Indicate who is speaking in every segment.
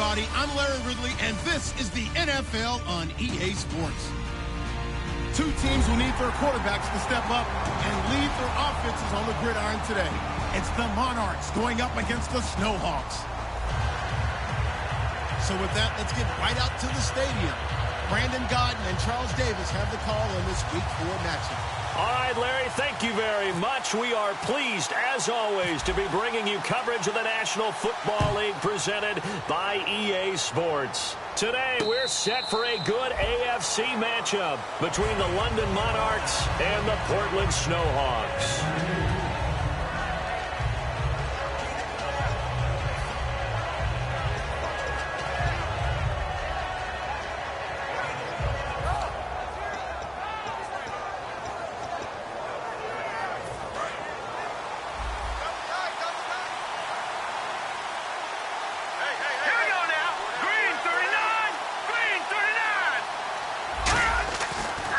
Speaker 1: everybody. I'm Larry Ridley, and this is the NFL on EA Sports. Two teams will need their quarterbacks to step up and lead their offenses on the gridiron today. It's the Monarchs going up against the Snowhawks. So with that, let's get right out to the stadium. Brandon Godden and Charles Davis have the call on this Week 4 matchup.
Speaker 2: All right, Larry, thank you very much. We are pleased, as always, to be bringing you coverage of the National Football League presented by EA Sports. Today, we're set for a good AFC matchup between the London Monarchs and the Portland Snowhawks.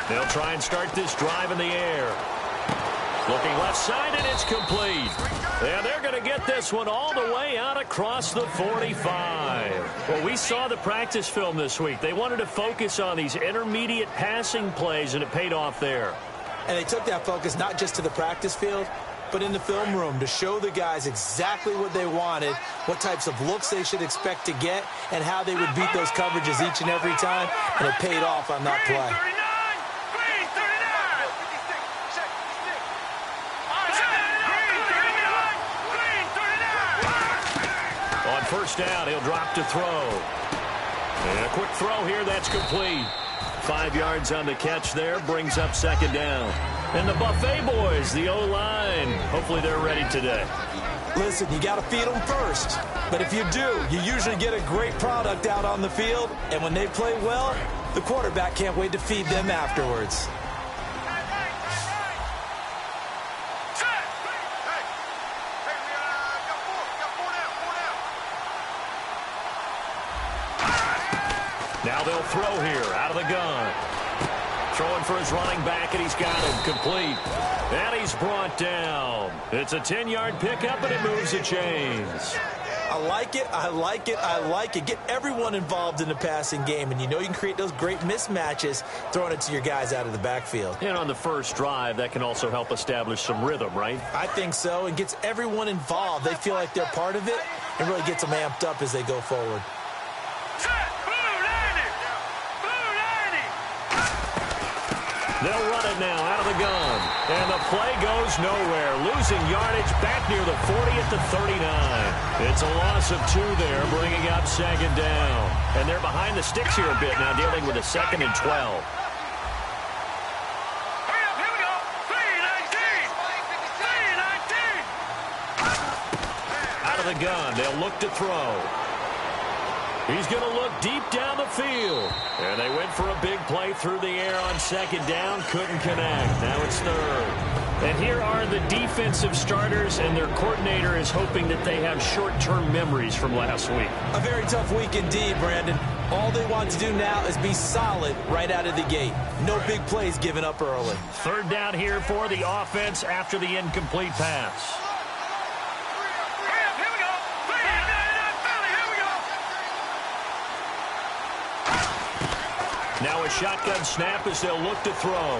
Speaker 2: They'll try and start this drive in the air. Looking left side, and it's complete. And they're going to get this one all the way out across the 45. Well, we saw the practice film this week. They wanted to focus on these intermediate passing plays, and it paid off there.
Speaker 3: And they took that focus not just to the practice field, but in the film room to show the guys exactly what they wanted, what types of looks they should expect to get, and how they would beat those coverages each and every time, and it paid off on that play.
Speaker 2: On first down, he'll drop to throw. And a quick throw here, that's complete. 5 yards on the catch there, brings up second down. And the Buffet boys, the O-line, hopefully they're ready today.
Speaker 3: Listen, you got to feed them first. But if you do, you usually get a great product out on the field. And when they play well, the quarterback can't wait to feed them afterwards.
Speaker 2: Now they'll throw here out of the gun. Throwing for his running back, and he's got him complete. And he's brought down. It's a 10-yard pickup, and it moves the chains.
Speaker 3: I like it, I like it, I like it. Get everyone involved in the passing game, and you know you can create those great mismatches throwing it to your guys out of the backfield.
Speaker 2: And on the first drive, that can also help establish some rhythm, right?
Speaker 3: I think so, and gets everyone involved. They feel like they're part of it, and really gets them amped up as they go forward.
Speaker 2: They'll run it now out of the gun. And the play goes nowhere. Losing yardage back near the 40 at the 39. It's a loss of 2 there, bringing up second down. And they're behind the sticks here a bit now, dealing with a 2nd and 12. Out of the gun, they'll look to throw. He's going to look deep down the field. And they went for a big play through the air on second down. Couldn't connect. Now it's third. And here are the defensive starters, and their coordinator is hoping that they have short-term memories from last week.
Speaker 3: A very tough week indeed, Brandon. All they want to do now is be solid right out of the gate. No big plays given up early.
Speaker 2: Third down here for the offense after the incomplete pass. Now a shotgun snap as they'll look to throw.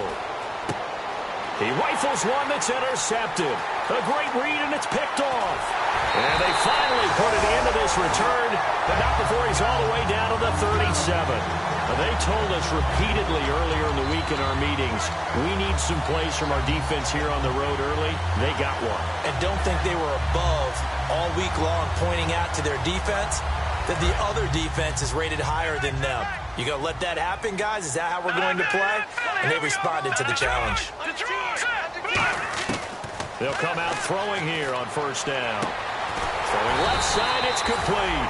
Speaker 2: He rifles one that's intercepted. A great read, and it's picked off. And they finally put it into this return, but not before he's all the way down to the 37. They told us repeatedly earlier in the week in our meetings, we need some plays from our defense here on the road early. They got one.
Speaker 3: And don't think they were above all week long, pointing out to their defense that the other defense is rated higher than them. You gonna let that happen, guys? Is that how we're going to play? And they responded to the challenge.
Speaker 2: They'll come out throwing here on first down. Throwing left side, it's complete.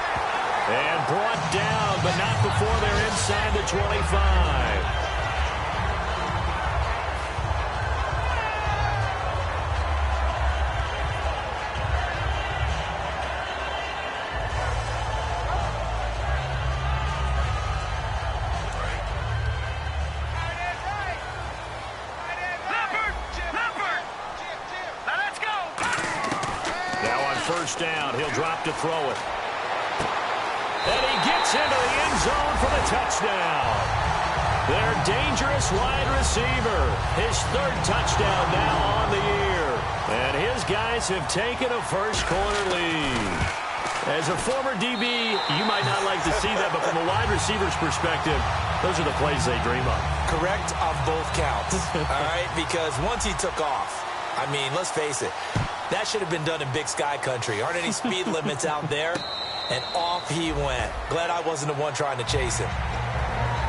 Speaker 2: And brought down, but not before they're inside the 25. First down, he'll drop to throw it. And he gets gets into the end zone for the touchdown. Their dangerous wide receiver. His third touchdown now on the year. And his guys have taken a first-quarter lead. As a former DB, you might not like to see that, but from a wide receiver's perspective, those are the plays they dream of.
Speaker 3: Correct on both counts, all right? Because once he took off, I mean, let's face it, that should have been done in Big Sky country. Aren't any speed limits out there? And off he went. Glad I wasn't the one trying to chase him.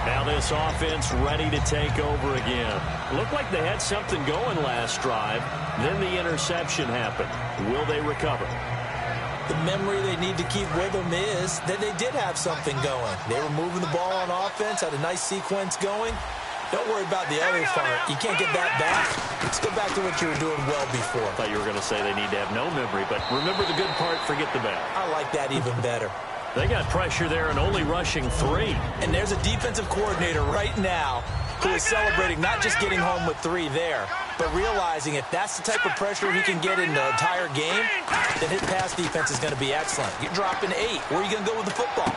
Speaker 2: Now this offense ready to take over again. Looked like they had something going last drive. Then the interception happened. Will they recover?
Speaker 3: The memory they need to keep with them is that they did have something going. They were moving the ball on offense, had a nice sequence going. Don't worry about the other part. You can't get that back. Let's go back to what you were doing well before.
Speaker 2: I thought you were going to say they need to have no memory, but remember the good part, forget the bad.
Speaker 3: I like that even better.
Speaker 2: They got pressure there and only rushing 3.
Speaker 3: And there's a defensive coordinator right now who is celebrating not just getting home with 3 there, but realizing if that's the type of pressure he can get in the entire game, then his pass defense is going to be excellent. You're dropping 8. Where are you going to go with the football?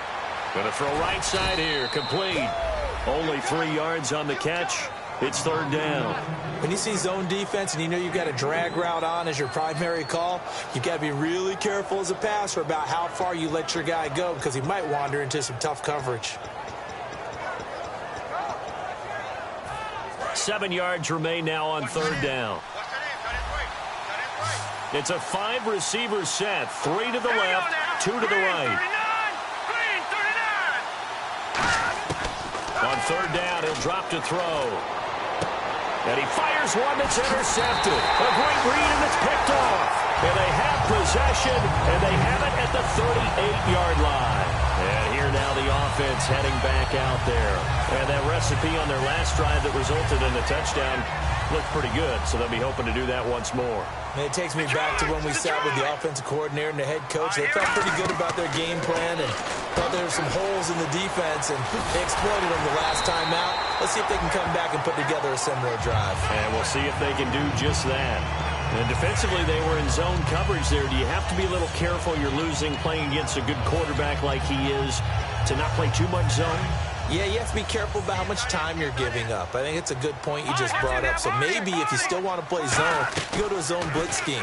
Speaker 2: Going to throw right side here, complete. Only 3 yards on the catch. It's third down.
Speaker 3: When you see zone defense and you know you've got a drag route on as your primary call, you've got to be really careful as a passer about how far you let your guy go because he might wander into some tough coverage.
Speaker 2: 7 yards remain now on third down. It's a 5-receiver set. 3 to the left, 2 to the right. On third down, he'll drop to throw. And he fires one that's intercepted. A great read, and it's picked off. And they have possession, and they have it at the 38-yard line. And here now the offense heading back out there. And that recipe on their last drive that resulted in a touchdown looked pretty good, so they'll be hoping to do that once more.
Speaker 3: And it takes me back to when we sat with the offensive coordinator and the head coach. They felt pretty good about their game plan and thought there were some holes in the defense, and they exploited them the last time out. Let's see if they can come back and put together a similar drive.
Speaker 2: And we'll see if they can do just that. And defensively, they were in zone coverage there. Do you have to be a little careful? You're losing playing against a good quarterback like he is to not play too much zone?
Speaker 3: Yeah, you have to be careful about how much time you're giving up. I think it's a good point you just brought up. So maybe if you still want to play zone, you go to a zone blitz scheme.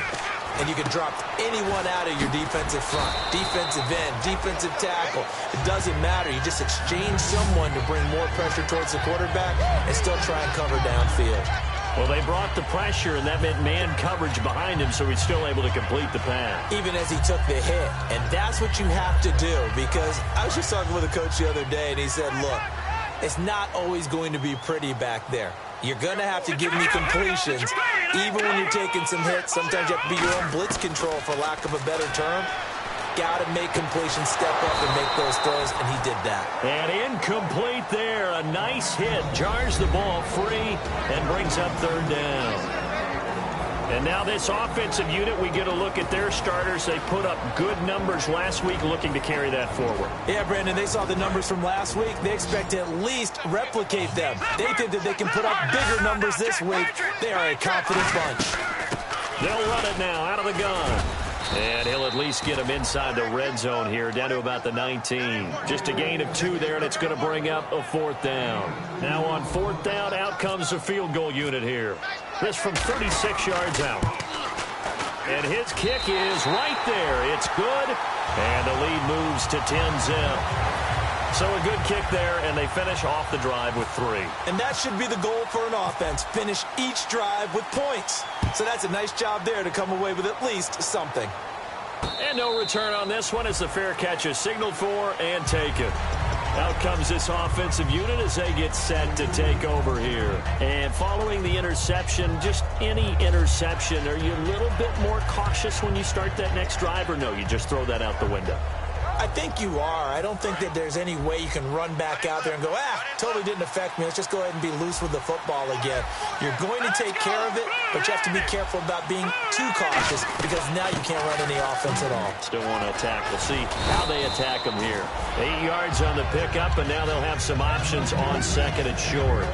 Speaker 3: And you can drop anyone out of your defensive front, defensive end, defensive tackle. It doesn't matter. You just exchange someone to bring more pressure towards the quarterback and still try and cover downfield.
Speaker 2: Well, they brought the pressure, and that meant man coverage behind him, so he's still able to complete the pass.
Speaker 3: Even as he took the hit. And that's what you have to do, because I was just talking with a coach the other day, and he said, look, it's not always going to be pretty back there. You're going to have to give me completions. Even when you're taking some hits, sometimes you have to be your own blitz control, for lack of a better term. Got to make completions, step up and make those throws, and he did that.
Speaker 2: And incomplete there. A nice hit. Jars the ball free and brings up third down. And now this offensive unit, we get a look at their starters. They put up good numbers last week, looking to carry that forward.
Speaker 3: Yeah, Brandon, they saw the numbers from last week. They expect to at least replicate them. They think that they can put up bigger numbers this week. They are a confident bunch.
Speaker 2: They'll run it now out of the gun. And he'll at least get him inside the red zone here, down to about the 19. Just a gain of 2 there, and it's going to bring up a fourth down. Now on fourth down, out comes the field goal unit here. This from 36 yards out. And his kick is right there. It's good, and the lead moves to 10-0. So a good kick there, and they finish off the drive with 3.
Speaker 3: And that should be the goal for an offense, finish each drive with points. So that's a nice job there to come away with at least something.
Speaker 2: And no return on this one as the fair catch is signaled for and taken. Out comes this offensive unit as they get set to take over here. And following the interception, just any interception, are you a little bit more cautious when you start that next drive, or no, you just throw that out the window?
Speaker 3: I think you are. I don't think that there's any way you can run back out there and go, totally didn't affect me. Let's just go ahead and be loose with the football again. You're going to take care of it, but you have to be careful about being too cautious because now you can't run any offense at all.
Speaker 2: Still want to attack. We'll see how they attack them here. 8 yards on the pickup, and now they'll have some options on second and short.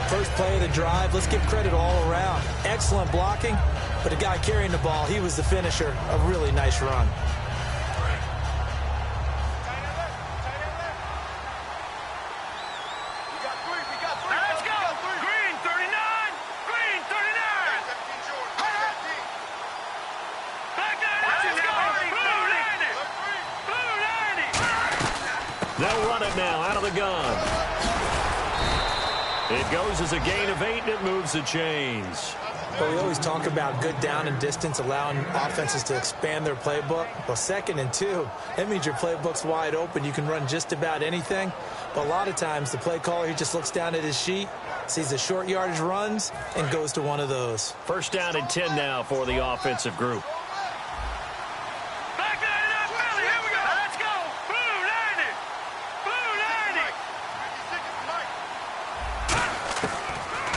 Speaker 3: First play of the drive, let's give credit all around. Excellent blocking, but the guy carrying the ball, he was the finisher. A really nice run.
Speaker 4: Let's go. Green 39. Green 39. Back there. Let's go. Blue 90. Blue 90.
Speaker 2: They'll run it now out of the gun. It goes as a gain of 8, and it moves the chains.
Speaker 3: But we always talk about good down and distance, allowing offenses to expand their playbook. Well, 2nd and 2, that means your playbook's wide open. You can run just about anything. But a lot of times, the play caller, he just looks down at his sheet, sees the short yardage runs, and goes to one of those.
Speaker 2: First down and 10 now for the offensive group.
Speaker 4: Back there in that belly. Here we go. Let's go. Blue 90. Blue 90.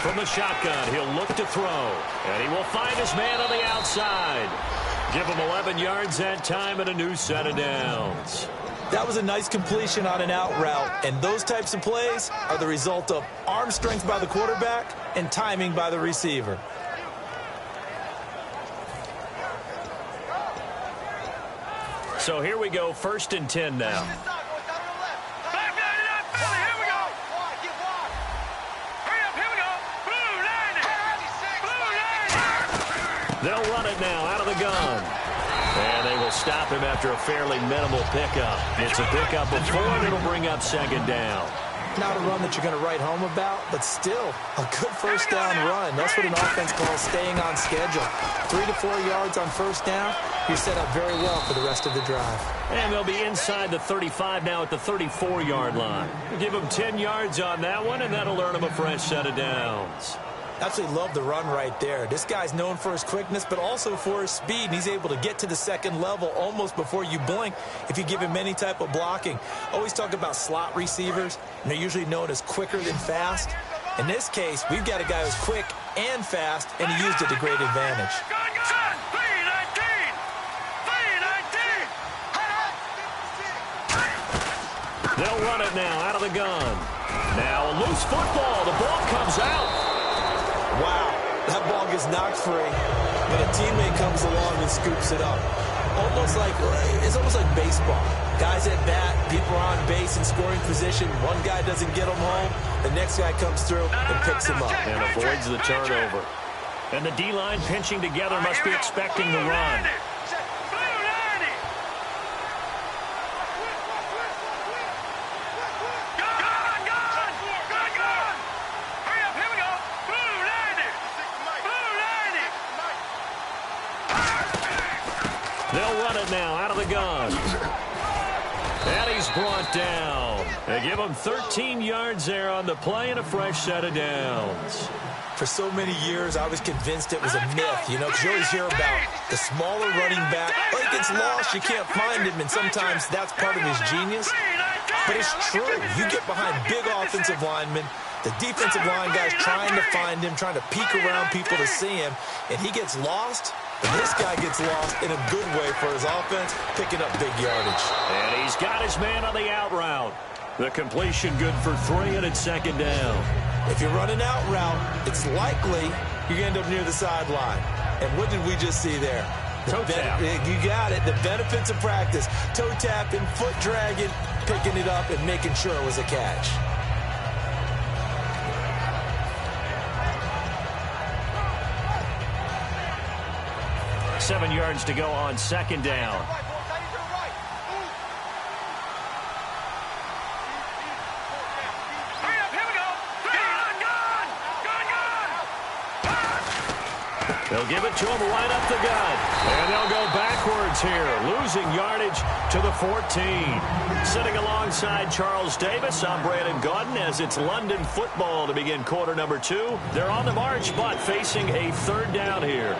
Speaker 2: From the shotgun, he'll look to throw. And he will find his man on the outside. Give him 11 yards that time and a new set of downs.
Speaker 3: That was a nice completion on an out route, and those types of plays are the result of arm strength by the quarterback and timing by the receiver.
Speaker 2: So here we go, 1st and 10 now.
Speaker 4: Back there in that belly. Here we go. Hurry up. Here we go. Blue 90. Blue 90.
Speaker 2: They'll run it now out of the gun. And they will stop him after a fairly minimal pickup. It's a pickup of 4, and it'll bring up 2nd down.
Speaker 3: Not a run that you're going to write home about, but still a good first down run. That's what an offense calls staying on schedule. 3 to 4 yards on first down, you're set up very well for the rest of the drive.
Speaker 2: And they'll be inside the 35 now at the 34-yard line. Give them 10 yards on that one, and that'll earn them a fresh set of downs.
Speaker 3: Absolutely love the run right there. This guy's known for his quickness, but also for his speed. And he's able to get to the 2nd level almost before you blink if you give him any type of blocking. Always talk about slot receivers, and they're usually known as quicker than fast. In this case, we've got a guy who's quick and fast, and he used it to great advantage.
Speaker 2: They'll run it now out of the gun. Now a loose football. The ball comes out.
Speaker 3: Wow, that ball gets knocked free, but a teammate comes along and scoops it up. It's almost like baseball. Guys at bat, people are on base in scoring position. One guy doesn't get them home. The next guy comes through and picks him up.
Speaker 2: And avoids the turnover. And the D-line pinching together must be expecting the run. They'll run it now out of the gun. And he's brought down. They give him 13 yards there on the play and a fresh set of downs.
Speaker 3: For so many years, I was convinced it was a myth, because you always hear about the smaller running back. Oh, he gets lost, you can't find him, and sometimes that's part of his genius. But it's true. You get behind big offensive linemen, the defensive line guy's trying to find him, trying to peek around people to see him, and he gets lost. And this guy gets lost in a good way for his offense, picking up big yardage.
Speaker 2: And he's got his man on the out route. The completion good for 3, and it's 2nd down.
Speaker 3: If you run an out route, it's likely you end up near the sideline. And what did we just see there?
Speaker 2: Toe tap.
Speaker 3: You got it. The benefits of practice. Toe tapping, foot dragging, picking it up, and making sure it was a catch.
Speaker 2: Seven yards to go on 2nd down. They'll give it to him right up the gut. And they'll go backwards here, losing yardage to the 14. Sitting alongside Charles Davis, I'm Brandon Gaudin as it's London football to begin quarter number 2. They're on the march, but facing a 3rd down here.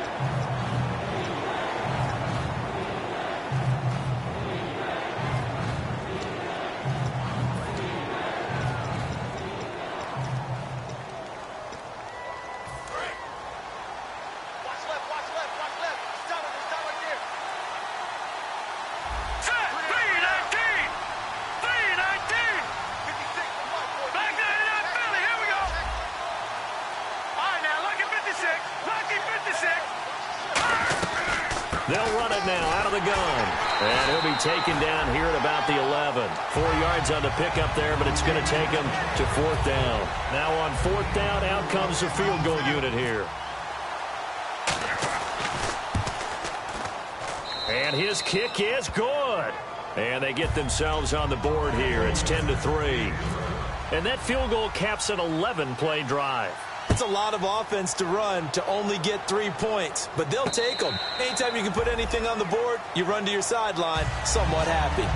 Speaker 2: They'll run it now out of the gun. And he'll be taken down here at about the 11. 4 yards on the pickup there, but it's going to take him to 4th down. Now on 4th down, out comes the field goal unit here. And his kick is good. And they get themselves on the board here. It's 10-3. And that field goal caps an 11-play drive.
Speaker 3: It's a lot of offense to run to only get 3 points, but they'll take them. Anytime you can put anything on the board, you run to your sideline somewhat happy.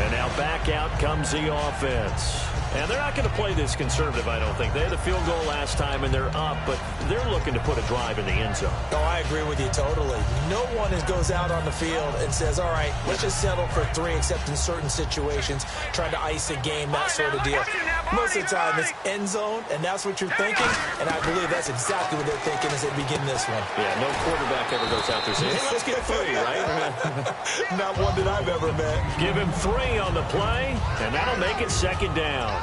Speaker 2: And now back out comes the offense. And they're not going to play this conservative, I don't think. They had a field goal last time, and they're up, but they're looking to put a drive in the end zone.
Speaker 3: Oh, I agree with you totally. No one goes out on the field and says, all right, let's just settle for 3, except in certain situations, trying to ice a game, that sort of deal. Most of the time, it's end zone, and that's what you're thinking, and I believe that's exactly what they're thinking as they begin this one.
Speaker 2: Yeah, no quarterback ever goes out there saying, hey, let's get 3, right?
Speaker 3: Not one that I've ever met.
Speaker 2: Give him 3 on the play, and that'll make it 2nd down.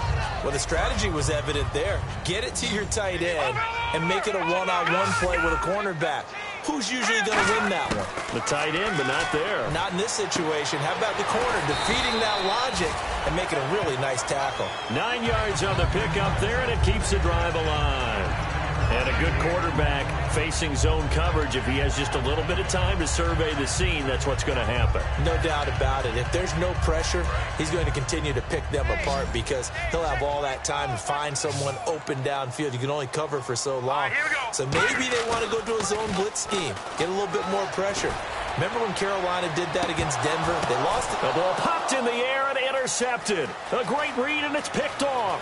Speaker 3: Well, the strategy was evident there. Get it to your tight end and make it a one-on-one play with a cornerback. Who's usually going to win that one?
Speaker 2: The tight end, but not there.
Speaker 3: Not in this situation. How about the corner defeating that logic and making a really nice tackle?
Speaker 2: 9 yards on the pickup there, and it keeps the drive alive. And a good quarterback facing zone coverage. If he has just a little bit of time to survey the scene, that's what's going to happen.
Speaker 3: No doubt about it. If there's no pressure, he's going to continue to pick them apart because he'll have all that time to find someone open downfield. You can only cover for so long. So maybe they want to go to a zone blitz scheme, get a little bit more pressure. Remember when Carolina did that against Denver? They lost it.
Speaker 2: The ball popped in the air and intercepted. A great read, and it's picked off.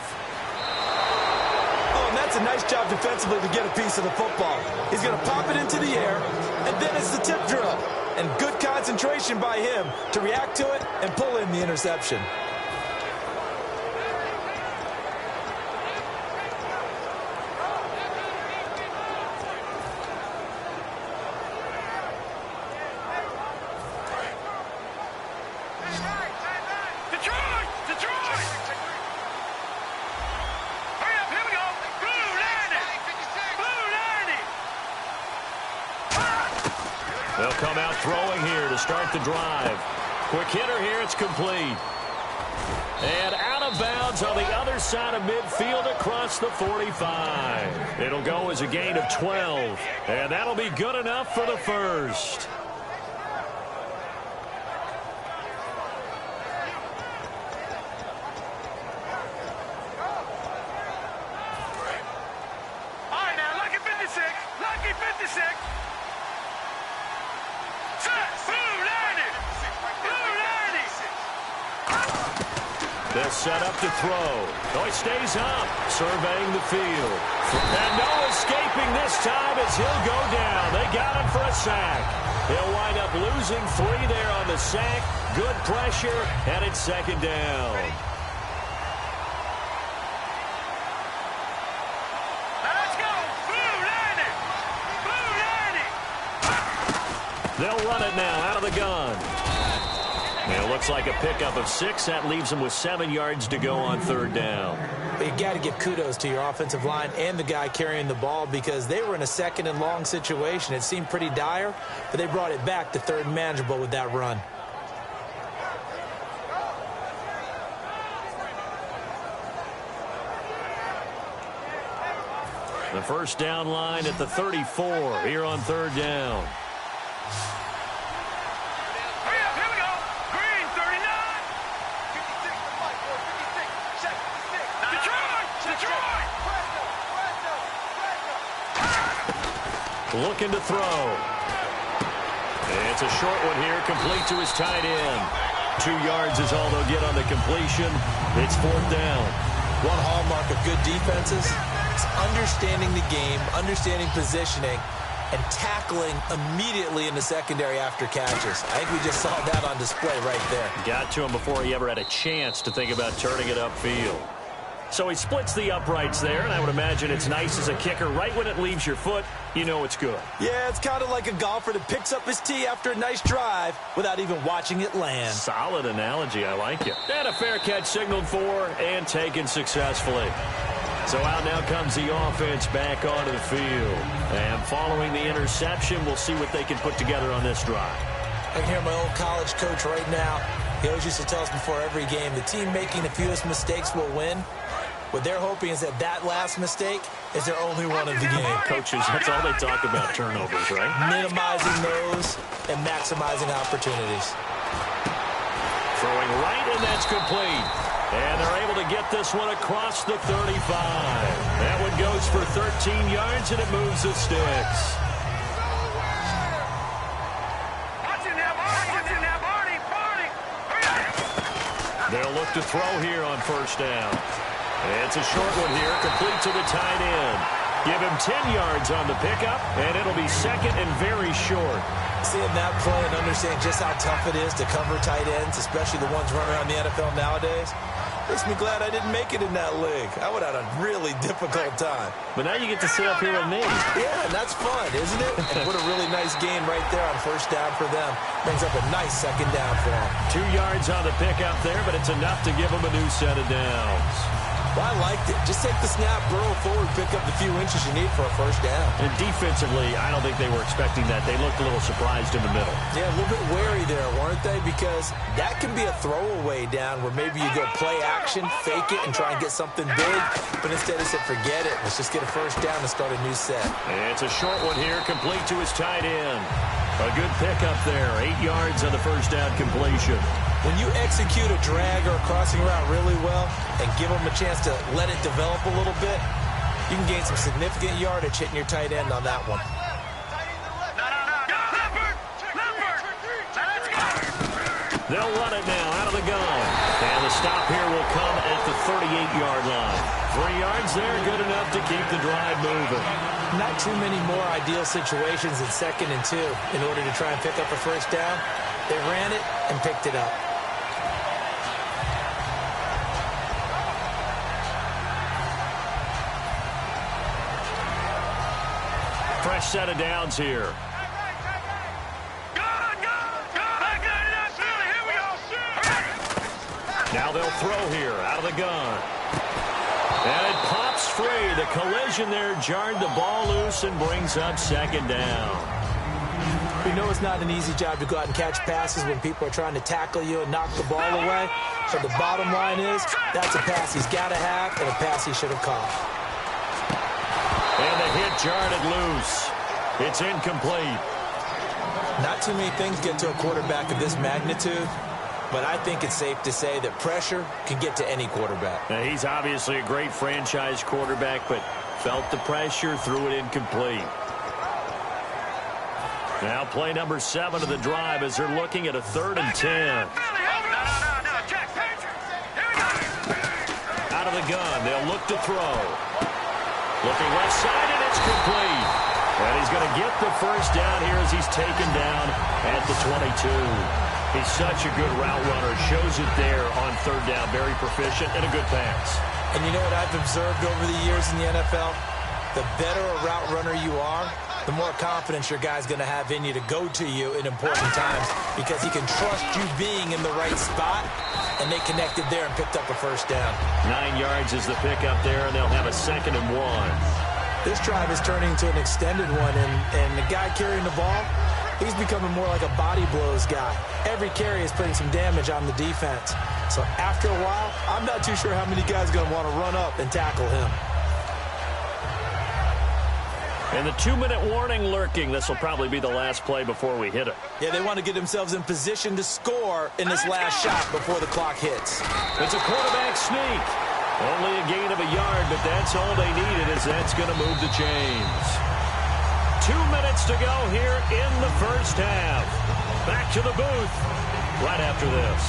Speaker 3: Oh, and that's a nice job defensively to get a piece of the football. He's going to pop it into the air, and then it's the tip drill. And good concentration by him to react to it and pull in the interception.
Speaker 2: They'll come out throwing here to start the drive. Quick hitter here, it's complete. And out of bounds on the other side of midfield across the 45. It'll go as a gain of 12. And that'll be good enough for the first.
Speaker 4: All right, now, lucky 56. Lucky 56.
Speaker 2: They'll set up to throw. Oh, he stays up, surveying the field. And no escaping this time as he'll go down. They got him for a sack. He'll wind up losing 3 there on the sack. Good pressure, and it's 2nd down.
Speaker 4: Let's go. Blue 90. Blue 90.
Speaker 2: They'll run it now out of the gun. And it looks like a pickup of 6. That leaves them with 7 yards to go on 3rd down.
Speaker 3: But you got to give kudos to your offensive line and the guy carrying the ball because they were in a 2nd and long situation. It seemed pretty dire, but they brought it back to 3rd and manageable with that run.
Speaker 2: The first down line at the 34 here on 3rd down. Looking to throw. It's a short one here, complete to his tight end. 2 yards is all they'll get on the completion. It's 4th down.
Speaker 3: One hallmark of good defenses is understanding the game, understanding positioning, and tackling immediately in the secondary after catches. I think we just saw that on display right there.
Speaker 2: Got to him before he ever had a chance to think about turning it upfield. So he splits the uprights there, and I would imagine it's nice as a kicker. Right when it leaves your foot, you know it's good.
Speaker 3: Yeah, it's kind of like a golfer that picks up his tee after a nice drive without even watching it land.
Speaker 2: Solid analogy. I like it. And a fair catch signaled for and taken successfully. So out now comes the offense back onto the field. And following the interception, we'll see what they can put together on this drive.
Speaker 3: I can hear my old college coach right now. He always used to tell us before every game, the team making the fewest mistakes will win. What they're hoping is that that last mistake is their only one of the game.
Speaker 2: Coaches, that's all they talk about, turnovers, right?
Speaker 3: Minimizing those and maximizing opportunities.
Speaker 2: Throwing right, and that's complete. And they're able to get this one across the 35. That one goes for 13 yards, and it moves the sticks. They'll look to throw here on first down. It's a short one here, complete to the tight end. Give him 10 yards on the pickup, and it'll be second and very short.
Speaker 3: Seeing that play and understanding just how tough it is to cover tight ends, especially the ones running around the NFL nowadays, makes me glad I didn't make it in that league. I would have had a really difficult time.
Speaker 2: But now you get to sit up here with me.
Speaker 3: Yeah, and that's fun, isn't it? And what a really nice game right there on first down for them. Brings up a nice second down for them.
Speaker 2: 2 yards on the pickup there, but it's enough to give them a new set of downs.
Speaker 3: Well, I liked it. Just take the snap, burrow forward, pick up the few inches you need for a first down.
Speaker 2: And defensively, I don't think they were expecting that. They looked a little surprised in the middle.
Speaker 3: Yeah, a little bit wary there, weren't they? Because that can be a throwaway down where maybe you go play action, fake it, and try and get something big. But instead they said, forget it. Let's just get a first down and start a new set.
Speaker 2: It's a short one here, complete to his tight end. A good pickup there, 8 yards on the first down completion.
Speaker 3: When you execute a drag or a crossing route really well and give them a chance to let it develop a little bit, you can gain some significant yardage hitting your tight end on that one.
Speaker 2: They'll run it now out of the gun. And the stop here will come at the 38-yard line. 3 yards there, good enough to keep the drive moving.
Speaker 3: Not too many more ideal situations in 2nd and 2 in order to try and pick up a first down. They ran it and picked it up.
Speaker 2: Fresh set of downs here. Now they'll throw here out of the gun. And it pops free. The collision there jarred the ball loose and brings up second down.
Speaker 3: We know it's not an easy job to go out and catch passes when people are trying to tackle you and knock the ball away. But the bottom line is that's a pass he's got to have and a pass he should have caught.
Speaker 2: And the hit jarred it loose. It's incomplete.
Speaker 3: Not too many things get to a quarterback of this magnitude, but I think it's safe to say that pressure can get to any quarterback.
Speaker 2: Now, he's obviously a great franchise quarterback, but felt the pressure, threw it incomplete. Now play number 7 of the drive as they're looking at a 3rd and 10. Out of the gun, they'll look to throw. Looking left side, and it's complete. And he's going to get the first down here as he's taken down at the 22. He's such a good route runner. Shows it there on 3rd down. Very proficient and a good pass.
Speaker 3: And you know what I've observed over the years in the NFL? The better a route runner you are, the more confidence your guy's going to have in you to go to you in important times because he can trust you being in the right spot, and they connected there and picked up a first down.
Speaker 2: 9 yards is the pickup there, and they'll have a 2nd and 1.
Speaker 3: This drive is turning into an extended one, and the guy carrying the ball, he's becoming more like a body blows guy. Every carry is putting some damage on the defense. So after a while, I'm not too sure how many guys are going to want to run up and tackle him.
Speaker 2: And the 2-minute warning lurking. This will probably be the last play before we hit it.
Speaker 3: Yeah, they want to get themselves in position to score in this last shot before the clock hits.
Speaker 2: It's a quarterback sneak. Only a gain of a yard, but that's all they needed, as that's going to move the chains. 2 minutes to go here in the first half. Back to the booth right after this.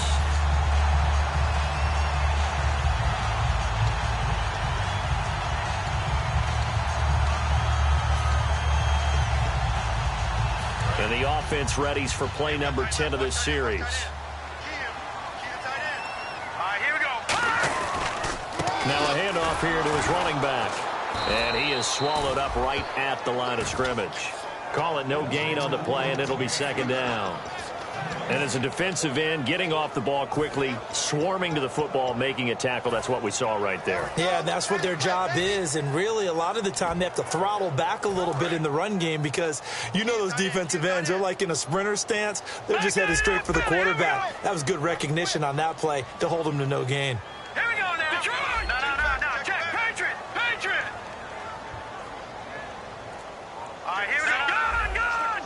Speaker 2: And the offense readies for play number 10 of this series. Now a handoff here to his running back. And he is swallowed up right at the line of scrimmage. Call it no gain on the play, and it'll be 2nd down. And as a defensive end, getting off the ball quickly, swarming to the football, making a tackle, that's what we saw right there.
Speaker 3: Yeah, that's what their job is. And really, a lot of the time, they have to throttle back a little bit in the run game because you know those defensive ends, they're like in a sprinter stance. They're just headed straight for the quarterback. That was good recognition on that play to hold them to no gain.
Speaker 4: Here we go now. Detroit. No. Check. Patriot. All right, here we go. Gun.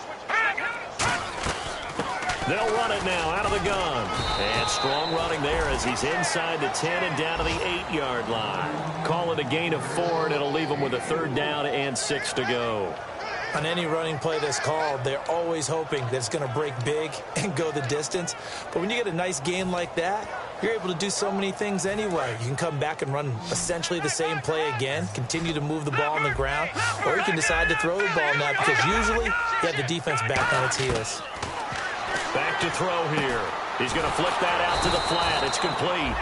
Speaker 2: They'll run it now out of the gun. And strong running there as he's inside the 10 and down to the 8-yard line. Call it a gain of 4, and it'll leave them with a 3rd down and 6 to go.
Speaker 3: On any running play that's called, they're always hoping that it's going to break big and go the distance. But when you get a nice gain like that, you're able to do so many things anyway. You can come back and run essentially the same play again, continue to move the ball on the ground, or you can decide to throw the ball now because usually you have the defense back on its heels.
Speaker 2: Back to throw here. He's going to flip that out to the flat. It's complete.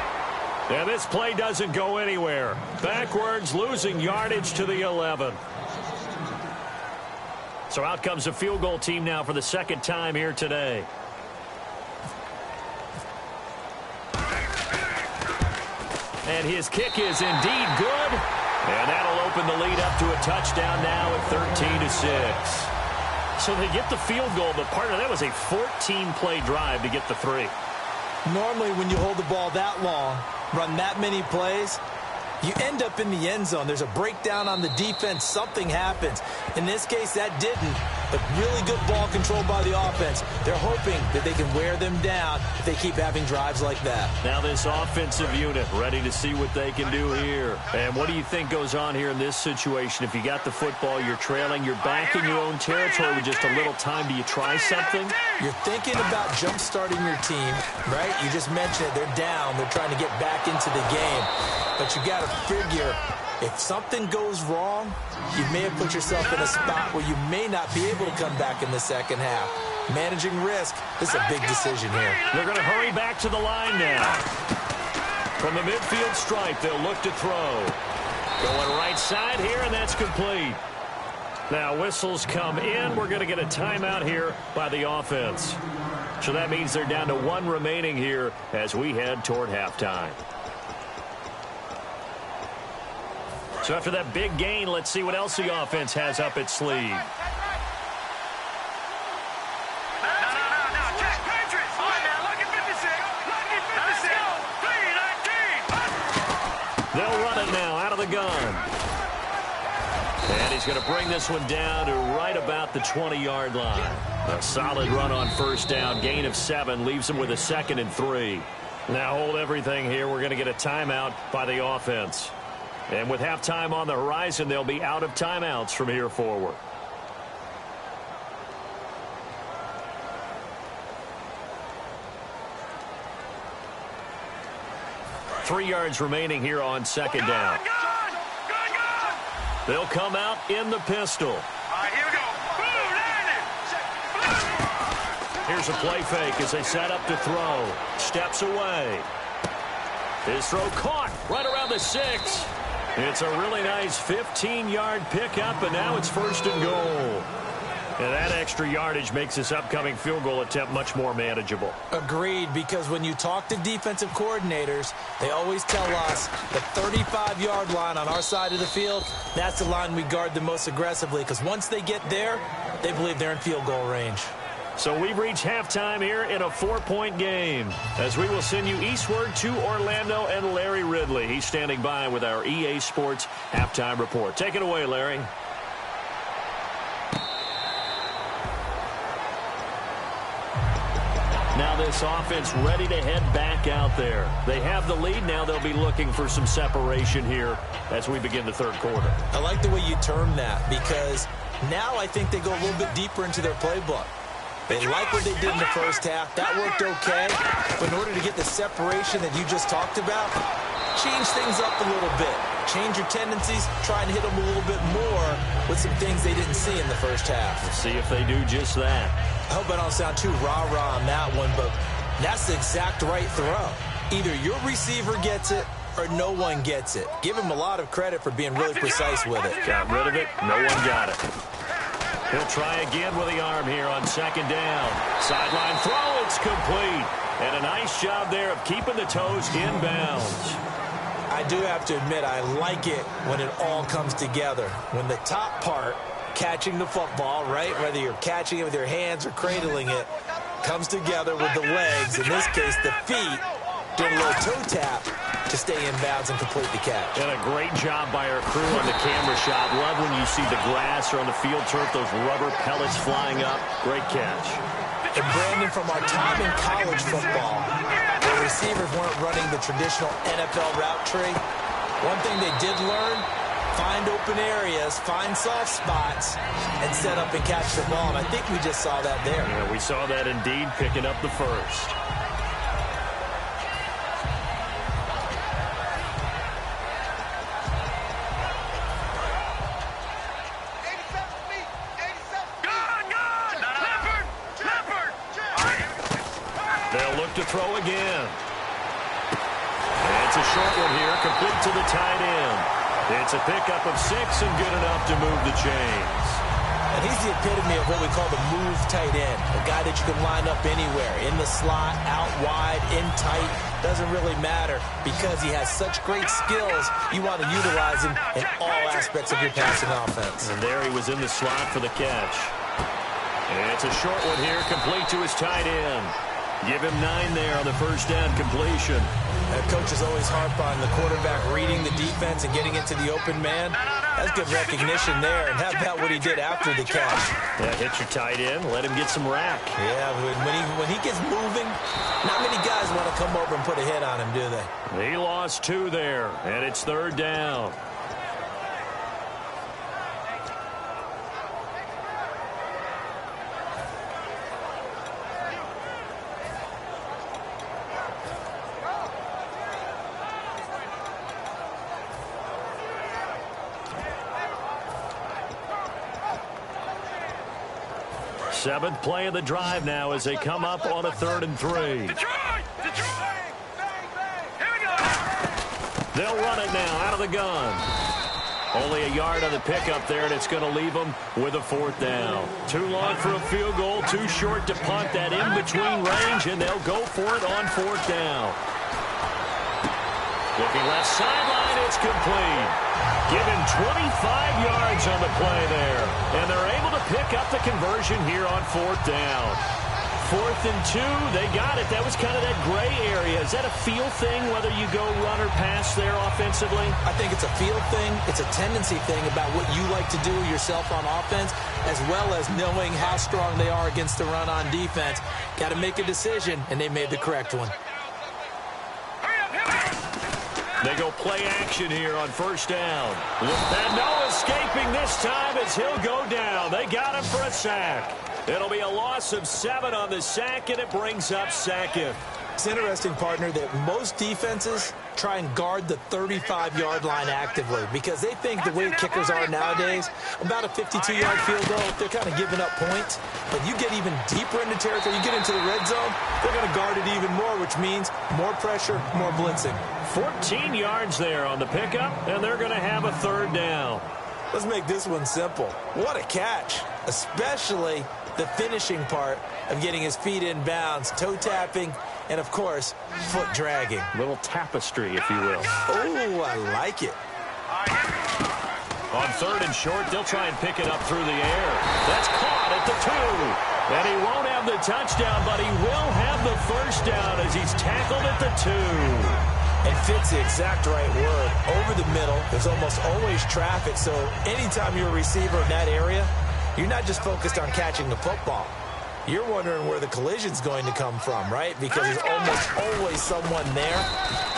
Speaker 2: And this play doesn't go anywhere. Backwards, losing yardage to the 11. So out comes the field goal team now for the 2nd time here today. And his kick is indeed good. And that'll open the lead up to a touchdown now at 13-6. So they get the field goal, but partner, that was a 14-play drive to get the 3.
Speaker 3: Normally, when you hold the ball that long, run that many plays, you end up in the end zone. There's a breakdown on the defense. Something happens. In this case, that didn't. But really good ball control by the offense. They're hoping that they can wear them down if they keep having drives like that.
Speaker 2: Now this offensive unit ready to see what they can do here. And what do you think goes on here in this situation? If you got the football, you're trailing, you're back in your own territory with just a little time. Do you try something?
Speaker 3: You're thinking about jump-starting your team, right? You just mentioned it. They're down. They're trying to get back into the game. But you got to figure, if something goes wrong, you may have put yourself in a spot where you may not be able to come back in the second half. Managing risk, this is a big decision here.
Speaker 2: They're going to hurry back to the line now. From the midfield stripe, they'll look to throw. Going right side here, and that's complete. Now whistles come in. We're going to get a timeout here by the offense. So that means they're down to 1 remaining here as we head toward halftime. So after that big gain, let's see what else the offense has up its sleeve.
Speaker 4: No. Check. Patriots. All right, now, lucky 56. Lucky 56. 3-19.
Speaker 2: They'll run it now out of the gun. And he's going to bring this one down to right about the 20-yard line. A solid run on 1st down. Gain of 7 leaves him with a 2nd and 3. Now hold everything here. We're going to get a timeout by the offense. And with halftime on the horizon, they'll be out of timeouts from here forward. Three yards remaining here on 2nd down. They'll come out in the pistol.
Speaker 4: All right, here we go. Boom,
Speaker 2: Here's a play fake as they set up to throw. Steps away. His throw caught right around the 6. It's a really nice 15-yard pickup, and now it's 1st and goal. And that extra yardage makes this upcoming field goal attempt much more manageable.
Speaker 3: Agreed, because when you talk to defensive coordinators, they always tell us the 35-yard line on our side of the field, that's the line we guard the most aggressively, because once they get there, they believe they're in field goal range.
Speaker 2: So we've reached halftime here in a 4-point game as we will send you eastward to Orlando and Larry Ridley. He's standing by with our EA Sports halftime report. Take it away, Larry. Now this offense ready to head back out there. They have the lead. Now they'll be looking for some separation here as we begin the 3rd quarter.
Speaker 3: I like the way you term that because now I think they go a little bit deeper into their playbook. They like what they did in the 1st half. That worked okay. But in order to get the separation that you just talked about, change things up a little bit. Change your tendencies. Try and hit them a little bit more with some things they didn't see in the 1st half.
Speaker 2: We'll see if they do just that.
Speaker 3: I hope I don't sound too rah-rah on that one, but that's the exact right throw. Either your receiver gets it or no one gets it. Give him a lot of credit for being really precise with it.
Speaker 2: Got rid of it. No one got it. He'll try again with the arm here on second down. Sideline throw, it's complete. And a nice job there of keeping the toes in bounds.
Speaker 3: I do have to admit, I like it when it all comes together. When the top part, catching the football, right, whether you're catching it with your hands or cradling it, comes together with the legs, in this case the feet, doing a little toe tap to stay in bounds and complete the catch.
Speaker 2: And a great job by our crew on the camera shot. Love when you see the grass or on the field turf, those rubber pellets flying up. Great catch.
Speaker 3: And Brandon, from our time in college football, where receivers weren't running the traditional NFL route tree, one thing they did learn, find open areas, find soft spots, and set up and catch the ball. And I think we just saw that there.
Speaker 2: Yeah, we saw that indeed, picking up the first. They'll look to throw again. And it's a short one here, complete to the tight end. It's a pickup of 6 and good enough to move the chains.
Speaker 3: And he's the epitome of what we call the move tight end, a guy that you can line up anywhere, in the slot, out wide, in tight, doesn't really matter because he has such great skills. You want to utilize him in all aspects of your passing offense.
Speaker 2: And there he was in the slot for the catch. And it's a short one here, complete to his tight end. Give him 9 there on the first down completion.
Speaker 3: Coaches always harp on the quarterback reading the defense and getting into the open man. That's good recognition there. And how about what he did after the catch?
Speaker 2: Yeah, hit your tight end, let him get some rack.
Speaker 3: Yeah, when he gets moving, not many guys want to come over and put a hit on him, do they?
Speaker 2: He lost 2 there, and it's third down. Seventh play of the drive now as they come up on a 3rd and 3.
Speaker 4: Detroit! Detroit! Here we go!
Speaker 2: They'll run it now out of the gun. Only a yard on the pickup there, and it's going to leave them with a 4th down. Too long for a field goal, too short to punt that in-between range, and they'll go for it on 4th down. Looking left sideline, it's complete. Give him 25 yards on the play there. And they're able to pick up the conversion here on 4th down. 4th and 2, they got it. That was kind of that gray area. Is that a feel thing, whether you go run or pass there offensively?
Speaker 3: I think it's a feel thing. It's a tendency thing about what you like to do yourself on offense, as well as knowing how strong they are against the run on defense. Got to make a decision, and they made the correct one.
Speaker 2: They go play action here on 1st down. And no escaping this time as he'll go down. They got him for a sack. It'll be a loss of 7 on the sack, and it brings up 2nd.
Speaker 3: It's interesting, partner, that most defenses try and guard the 35-yard line actively because they think the way kickers are nowadays, about a 52-yard field goal, they're kind of giving up points. But you get even deeper into territory, you get into the red zone, they're going to guard it even more, which means more pressure, more blitzing.
Speaker 2: 14 yards there on the pickup, and they're going to have a 3rd down.
Speaker 3: Let's make this one simple. What a catch, especially the finishing part of getting his feet in bounds, toe tapping, and, of course, foot dragging.
Speaker 2: Little tapestry, if you will.
Speaker 3: Oh, I like it.
Speaker 2: On 3rd and short, they'll try and pick it up through the air. That's caught at the 2. And he won't have the touchdown, but he will have the 1st down as he's tackled at the 2.
Speaker 3: And fits the exact right word. Over the middle, there's almost always traffic, so anytime you're a receiver in that area, you're not just focused on catching the football. You're wondering where the collision's going to come from, right? Because there's almost always someone there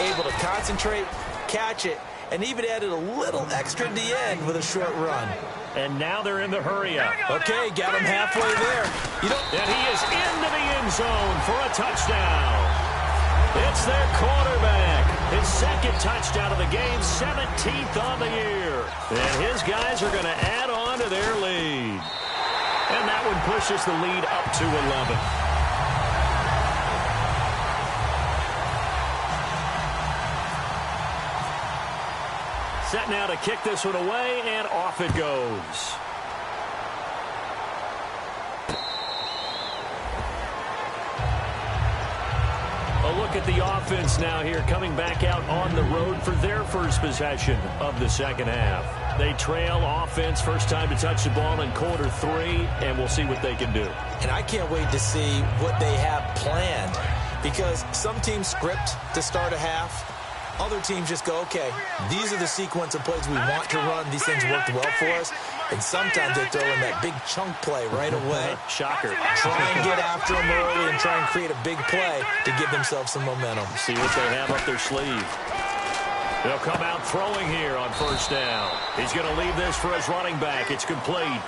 Speaker 3: able to concentrate, catch it, and even added a little extra at the end with a short run.
Speaker 2: And now they're in the hurry-up.
Speaker 3: Okay, got him halfway there.
Speaker 2: And he is into the end zone for a touchdown. It's their quarterback. His 2nd touchdown of the game, 17th on the year. And his guys are going to add on to their lead. And that one pushes the lead up to 11. Set now to kick this one away, and off it goes. at the offense now here, coming back out on the road for their first possession of the second half. They trail offense, first time to touch the ball in quarter 3, and we'll see what they can do.
Speaker 3: And I can't wait to see what they have planned, because some teams script to start a half. Other teams just go, okay, these are the sequence of plays we want to run. These things worked well for us. And sometimes they throw in that big chunk play right away.
Speaker 2: Shocker.
Speaker 3: Try and get after them early and try and create a big play to give themselves some momentum.
Speaker 2: See what they have up their sleeve. They'll come out throwing here on first down. He's going to leave this for his running back. It's complete.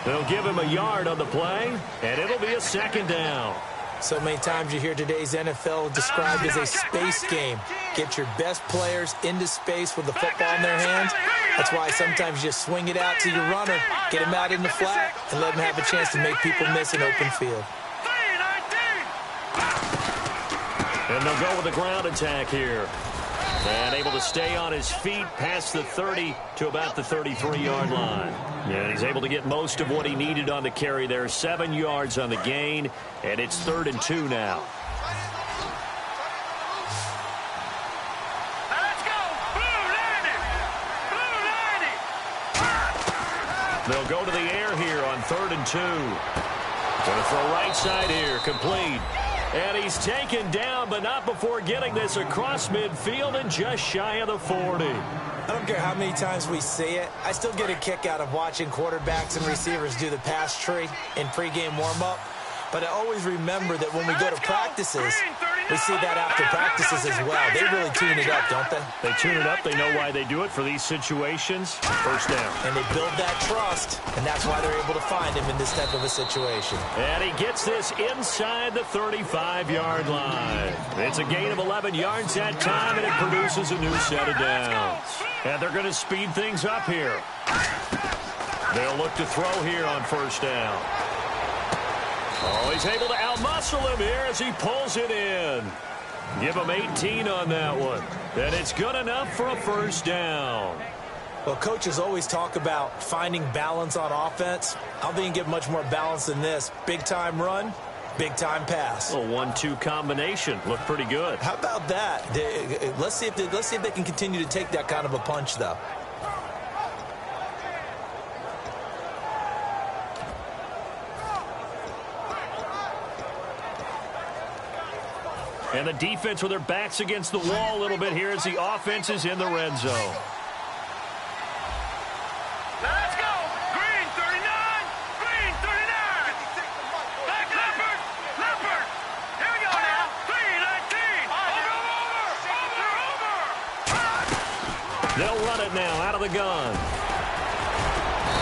Speaker 2: They'll give him a yard on the play, and it'll be a second down.
Speaker 3: So many times you hear today's NFL described as a space game. Get your best players into space with the football in their hands. That's why sometimes you just swing it out to your runner, get him out in the flat, and let him have a chance to make people miss an open field.
Speaker 2: And they'll go with the ground attack here. And able to stay on his feet past the 30 to about the 33-yard line. And he's able to get most of what he needed on the carry there. 7 yards on the gain, and it's 3rd and 2 now.
Speaker 4: Let's go! Blue 90! Blue 90!
Speaker 2: They'll go to the air here on 3rd and 2. Going to throw right side here, complete. And he's taken down, but not before getting this across midfield and just shy of the 40.
Speaker 3: I don't care how many times we see it. I still get a kick out of watching quarterbacks and receivers do the pass tree in pregame warm-up. But I always remember that when we go to practices, we see that after practices as well. They really tune it up, don't they?
Speaker 2: They tune it up. They know why they do it for these situations. First down.
Speaker 3: And they build that trust, and that's why they're able to find him in this type of a situation.
Speaker 2: And he gets this inside the 35-yard line. It's a gain of 11 yards that time, and it produces a new set of downs. And they're going to speed things up here. They'll look to throw here on first down. Oh, he's able to outmuscle him here as he pulls it in. Give him 18 on that one. And it's good enough for a first down.
Speaker 3: Well, coaches always talk about finding balance on offense. I don't think you can get much more balance than this. Big-time run, big-time pass.
Speaker 2: A 1-2 combination. Looked pretty good.
Speaker 3: How about that? Let's see if they can continue to take that kind of a punch, though.
Speaker 2: And the defense with their backs against the wall a little bit here as the offense is in the red zone.
Speaker 4: Let's go! Green 39! Green 39! Back Leopard! Leopard! Here we go now! 319! Over!
Speaker 2: They'll run it now out of the gun.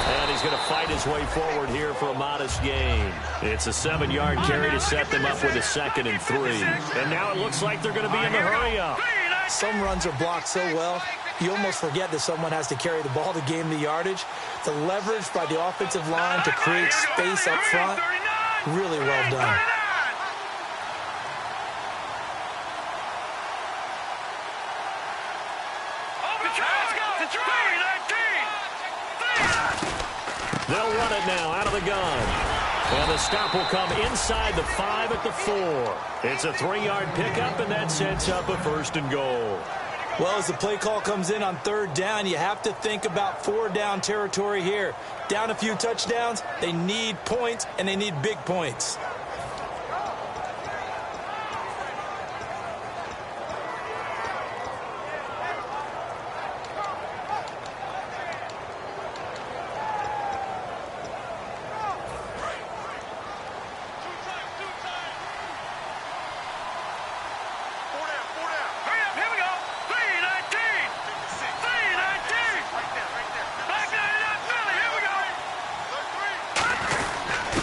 Speaker 2: And he's going to fight his way forward here for a modest gain. It's a 7-yard carry to set them up with a 2nd and 3. And now it looks like they're going to be in the hurry-up.
Speaker 3: Some runs are blocked so well, you almost forget that someone has to carry the ball to gain the yardage. The leverage by the offensive line to create space up front, really well done.
Speaker 2: They'll run it now out of the gun. And the stop will come inside the 5 at the 4. It's a 3-yard pickup, and that sets up a 1st and goal.
Speaker 3: Well, as the play call comes in on 3rd down, you have to think about 4-down territory here. Down a few touchdowns, they need points, and they need big points.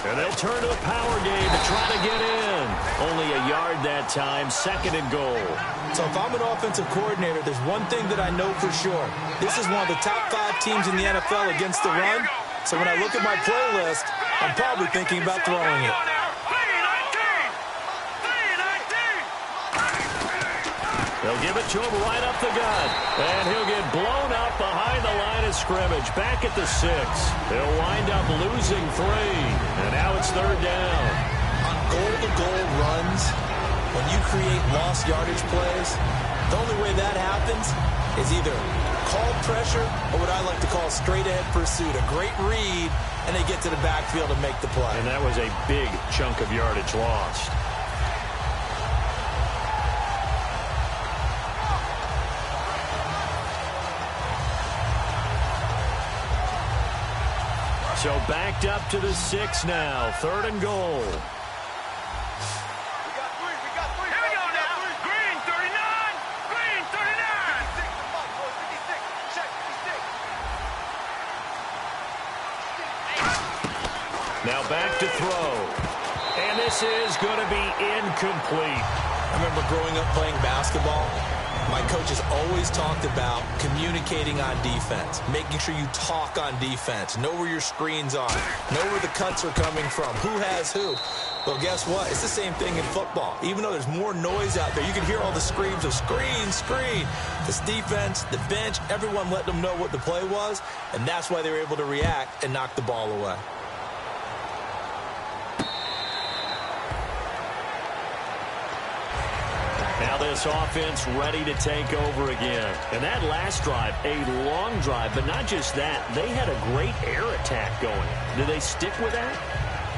Speaker 2: And they'll turn to a power game to try to get in. Only a yard that time, 2nd and goal.
Speaker 3: So if I'm an offensive coordinator, there's one thing that I know for sure. This is one of the top 5 teams in the NFL against the run. So when I look at my playlist, I'm probably thinking about throwing it.
Speaker 2: They'll give it to him right up the gut. And he'll get blown up behind the line of scrimmage. Back at the 6. They'll wind up losing 3. And now it's 3rd down.
Speaker 3: On goal-to-goal runs, when you create lost yardage plays, the only way that happens is either called pressure or what I like to call straight-ahead pursuit, a great read, and they get to the backfield and make the play.
Speaker 2: And that was a big chunk of yardage lost. So backed up to the 6 now. 3rd and goal.
Speaker 4: Here we go now. Green 39. Green 39.
Speaker 2: Now back to throw. And this is going to be incomplete.
Speaker 3: I remember growing up playing basketball. My coaches always talked about communicating on defense, making sure you talk on defense, know where your screens are, know where the cuts are coming from, who has who. Well, guess what? It's the same thing in football. Even though there's more noise out there, you can hear all the screams of screen, screen. This defense, the bench, everyone let them know what the play was, and that's why they were able to react and knock the ball away.
Speaker 2: Now this offense ready to take over again. And that last drive, a long drive, but not just that. They had a great air attack going. Do they stick with that?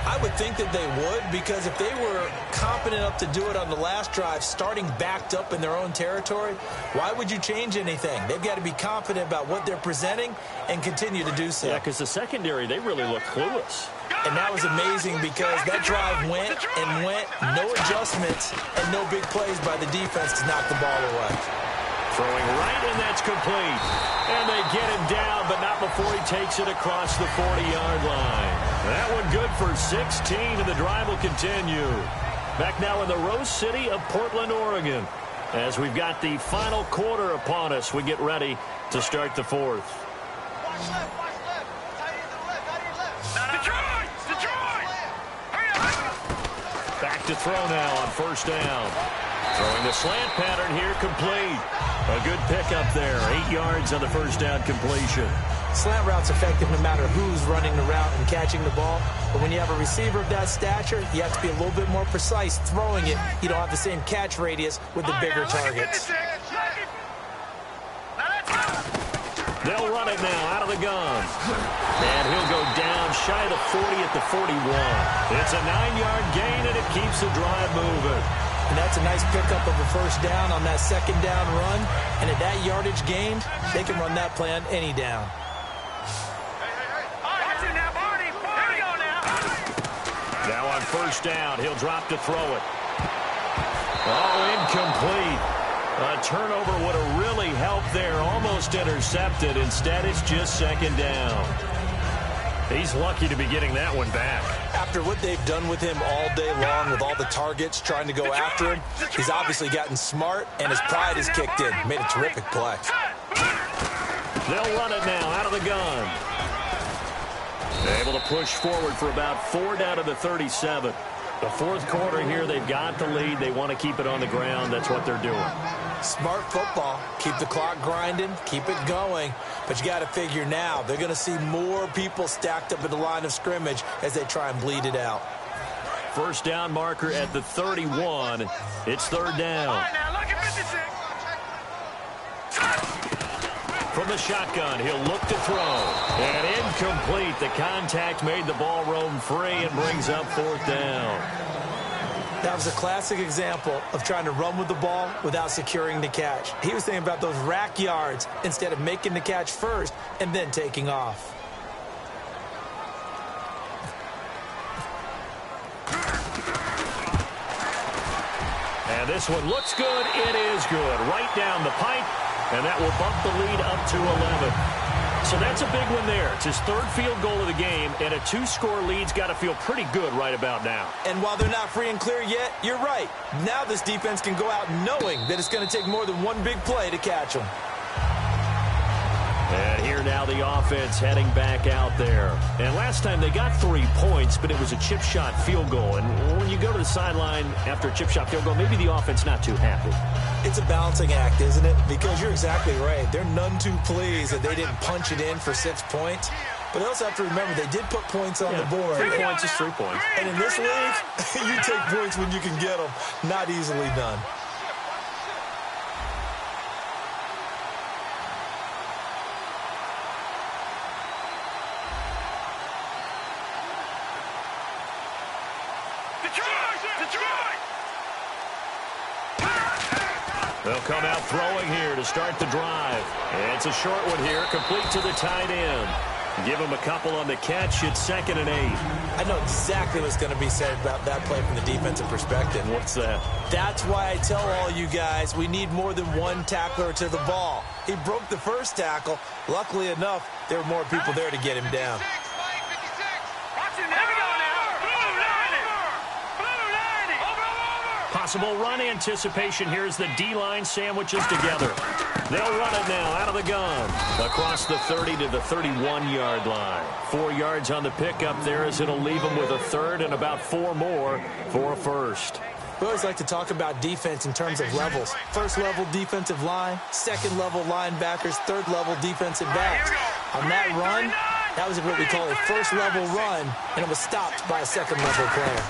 Speaker 3: I would think that they would, because if they were competent enough to do it on the last drive, starting backed up in their own territory, why would you change anything? They've got to be confident about what they're presenting and continue to do so.
Speaker 2: Yeah, because the secondary, they really look clueless.
Speaker 3: And that was amazing because that drive went and went, no adjustments and no big plays by the defense to knock the ball away.
Speaker 2: Throwing right, and that's complete. And they get him down, but not before he takes it across the 40-yard line. That one good for 16, and the drive will continue. Back now in the Rose City of Portland, Oregon. As we've got the final quarter upon us, we get ready to start the 4th.
Speaker 4: Watch left. Tight end to the left. Detroit! Hurry up!
Speaker 2: Back to throw now on 1st down. Throwing the slant pattern here, complete. A good pickup there. 8 yards on the 1st down completion.
Speaker 3: Slant route's effective no matter who's running the route and catching the ball. But when you have a receiver of that stature, you have to be a little bit more precise throwing it. You don't have the same catch radius with the bigger targets.
Speaker 2: They'll run it now out of the gun. And he'll go down shy of the 40 at the 41. It's a 9-yard gain, and it keeps the drive moving.
Speaker 3: And that's a nice pickup of a 1st down on that 2nd down run. And at that yardage gained, they can run that play on any down.
Speaker 2: Now on 1st down, he'll drop to throw it. Oh, incomplete. A turnover would have really helped there. Almost intercepted. Instead, it's just 2nd down. He's lucky to be getting that one back.
Speaker 3: After what they've done with him all day long with all the targets trying to go after him, he's obviously gotten smart, and his pride has kicked in. Made a terrific play.
Speaker 2: They'll run it now out of the gun. Able to push forward for about 4 down to the 37. The 4th quarter here, they've got the lead. They want to keep it on the ground. That's what they're doing.
Speaker 3: Smart football. Keep the clock grinding. Keep it going. But you got to figure now, they're going to see more people stacked up at the line of scrimmage as they try and bleed it out.
Speaker 2: 1st down marker at the 31. It's 3rd down. From the shotgun, he'll look to throw. And incomplete. The contact made the ball roam free and brings up 4th down.
Speaker 3: That was a classic example of trying to run with the ball without securing the catch. He was thinking about those rack yards instead of making the catch first and then taking off.
Speaker 2: And this one looks good. It is good. Right down the pipe. And that will bump the lead up to 11. So that's a big one there. It's his 3rd field goal of the game, and a 2-score lead's got to feel pretty good right about now.
Speaker 3: And while they're not free and clear yet, you're right. Now this defense can go out knowing that it's going to take more than one big play to catch them.
Speaker 2: And here now the offense heading back out there. And last time they got 3 points, but it was a chip shot field goal. And when you go to the sideline after a chip shot field goal, maybe the offense not too happy.
Speaker 3: It's a balancing act, isn't it? Because you're exactly right. They're none too pleased that they didn't punch it in for 6 points. But they also have to remember they did put points on the board.
Speaker 2: 3 points is 3 points.
Speaker 3: And in this league, you take points when you can get them. Not easily done.
Speaker 2: They'll come out throwing here to start the drive. And it's a short one here, complete to the tight end. Give him a couple on the catch. It's 2nd and 8.
Speaker 3: I know exactly what's going to be said about that play from the defensive perspective.
Speaker 2: What's that?
Speaker 3: That's why I tell all you guys we need more than one tackler to the ball. He broke the first tackle. Luckily enough, there were more people there to get him down.
Speaker 2: Possible run anticipation here as the D-line sandwiches together. They'll run it now out of the gun. Across the 30 to the 31-yard line. 4 yards on the pickup there as it'll leave them with a third and about 4 more for a first.
Speaker 3: We always like to talk about defense in terms of levels. First-level defensive line, second-level linebackers, third-level defensive backs. On that run, that was what we call a first-level run, and it was stopped by a second-level player.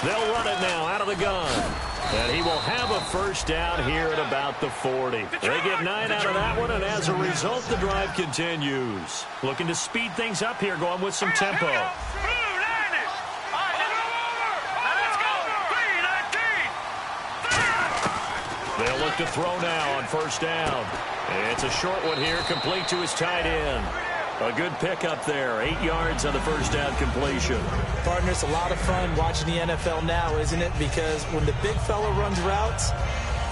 Speaker 2: They'll run it now out of the gun. And he will have a first down here at about the 40. They get 9 out of that one, and as a result, the drive continues. Looking to speed things up here, going with some tempo. They'll look to throw now on first down. It's a short one here, complete to his tight end. A good pickup there, 8 yards on the first down completion.
Speaker 3: Partner, it's a lot of fun watching the NFL now, isn't it? Because when the big fella runs routes,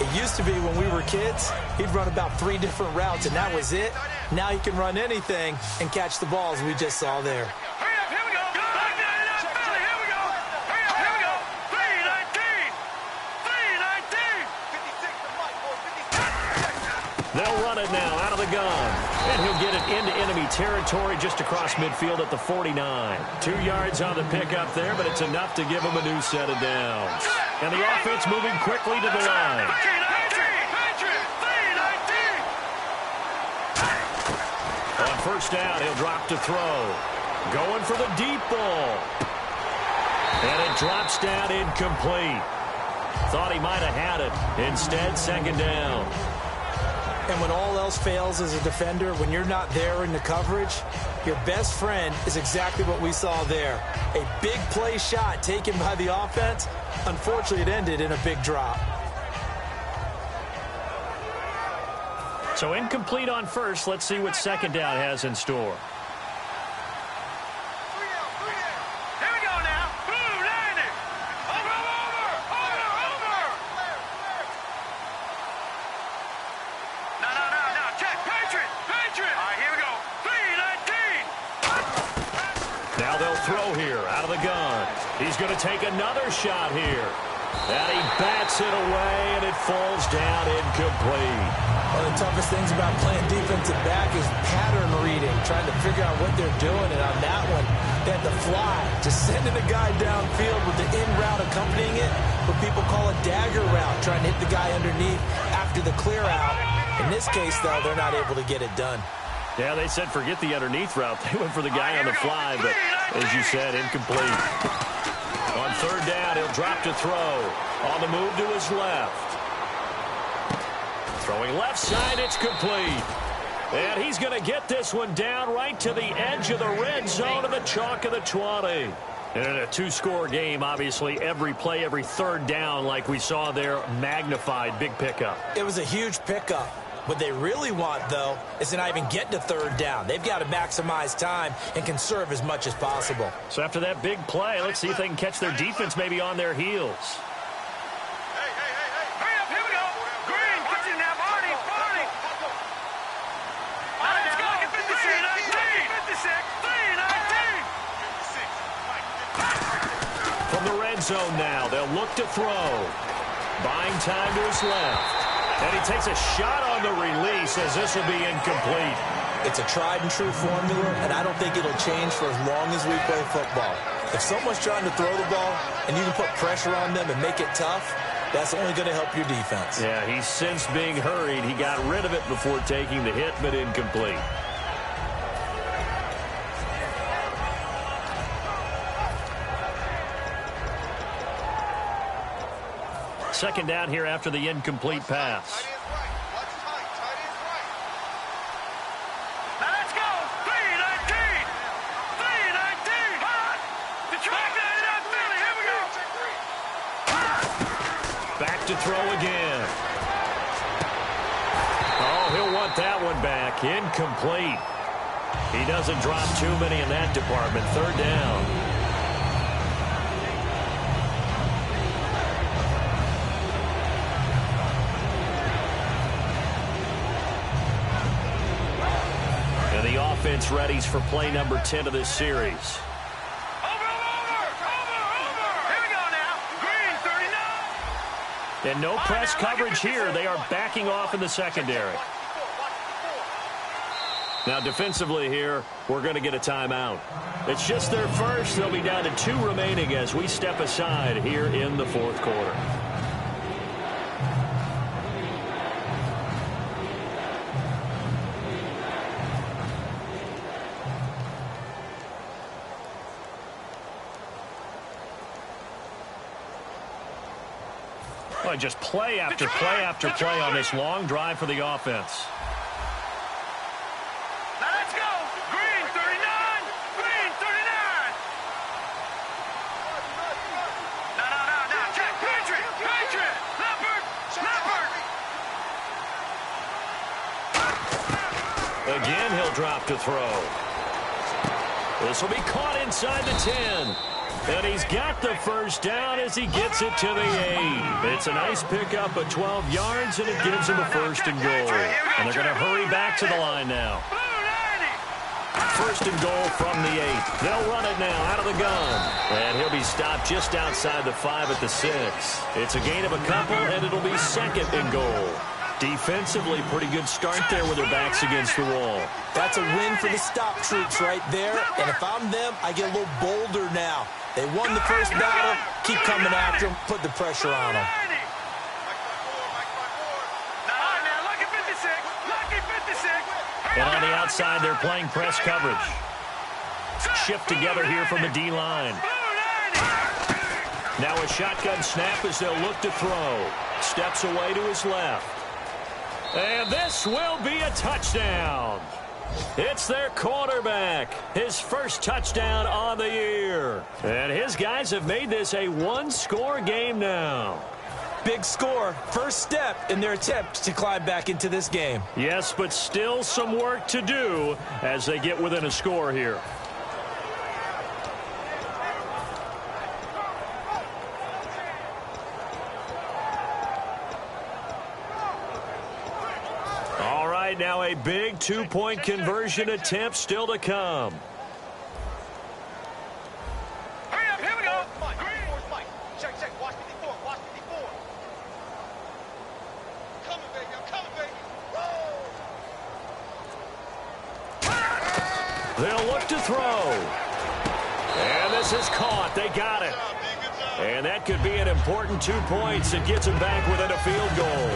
Speaker 3: it used to be when we were kids, he'd run about 3 different routes, and that was it. Now he can run anything and catch the balls we just saw there.
Speaker 2: They'll run it now out of the gun. And he'll get it into enemy territory just across midfield at the 49. 2 yards on the pickup there, but it's enough to give him a new set of downs. And the offense moving quickly to the line. On first down, he'll drop to throw. Going for the deep ball. And it drops down incomplete. Thought he might have had it. Instead, second down.
Speaker 3: And when all else fails as a defender, when you're not there in the coverage, your best friend is exactly what we saw there. A big play shot taken by the offense. Unfortunately, it ended in a big drop.
Speaker 2: So incomplete on first. Let's see what second down has in store. He's going to take another shot here. And he bats it away, and it falls down incomplete.
Speaker 3: One of the toughest things about playing defensive back is pattern reading, trying to figure out what they're doing. And on that one, they had to fly, just sending a guy downfield with the in route accompanying it, what people call a dagger route, trying to hit the guy underneath after the clear out. In this case, though, they're not able to get it done.
Speaker 2: Yeah, they said forget the underneath route. They went for the guy on the fly, but as you said, incomplete. On third down, he'll drop to throw. On the move to his left. Throwing left side, it's complete. And he's going to get this one down right to the edge of the red zone of the chalk of the 20. And in a 2-score game, obviously, every play, every third down, like we saw there, magnified, big pickup.
Speaker 3: It was a huge pickup. What they really want, though, is to not even get to third down. They've got to maximize time and conserve as much as possible.
Speaker 2: So after that big play, let's see if they can catch their defense maybe on their heels.
Speaker 4: Hurry up, here we go. Green, watch it now, Barney. Let's go, get 56, 19. From
Speaker 2: the red zone now, they'll look to throw. Buying time to his left. And he takes a shot on the release as this will be incomplete.
Speaker 3: It's a tried-and-true formula, and I don't think it'll change for as long as we play football. If someone's trying to throw the ball and you can put pressure on them and make it tough, that's only going to help your defense.
Speaker 2: Yeah, he's since being hurried. He got rid of it before taking the hit, but incomplete. Second down here after the incomplete pass.
Speaker 4: Now let's go. 3-19. 3-19. Hot. Detroit got it up, Philly. Here we go.
Speaker 2: Back to throw again. Oh, he'll want that one back. Incomplete. He doesn't drop too many in that department. Third down. Offense readies for play number 10 of this series.
Speaker 4: Over. Here we go now. Green, 39.
Speaker 2: And no press coverage here. They are backing off in the secondary. Now defensively here, we're going to get a timeout. It's just their first. They'll be down to 2 remaining as we step aside here in the fourth quarter. Just play after play after play on this long drive for the offense.
Speaker 4: Now let's go. Green, 39. Green, 39. No. Check. Patriot. Leopard.
Speaker 2: Again, he'll drop to throw. This will be caught inside the 10. And he's got the first down as he gets it to the 8. It's a nice pickup of 12 yards, and it gives him a first and goal. And they're going to hurry back to the line now. First and goal from the 8. They'll run it now out of the gun. And he'll be stopped just outside the 5 at the 6. It's a gain of a couple, and it'll be second and goal. Defensively, pretty good start there with their backs against the wall.
Speaker 3: That's a win for the stop troops right there. And if I'm them, I get a little bolder now. They won the first battle. Keep coming after them. Put the pressure on them.
Speaker 2: And on the outside, they're playing press coverage. Shift together here from the D-line. Now a shotgun snap as they'll look to throw. Steps away to his left. And this will be a touchdown. It's their quarterback. His first touchdown on the year. And his guys have made this a one-score game now.
Speaker 3: Big score. First step in their attempt to climb back into this game.
Speaker 2: Yes, but still some work to do as they get within a score here. Now a big two-point conversion attempt still to come.
Speaker 4: Hurry up, here we go. Check, watch 54, Coming, baby, Roll.
Speaker 2: They'll look to throw. And this is caught. They got it. And that could be an important 2 points. It gets them back within a field goal.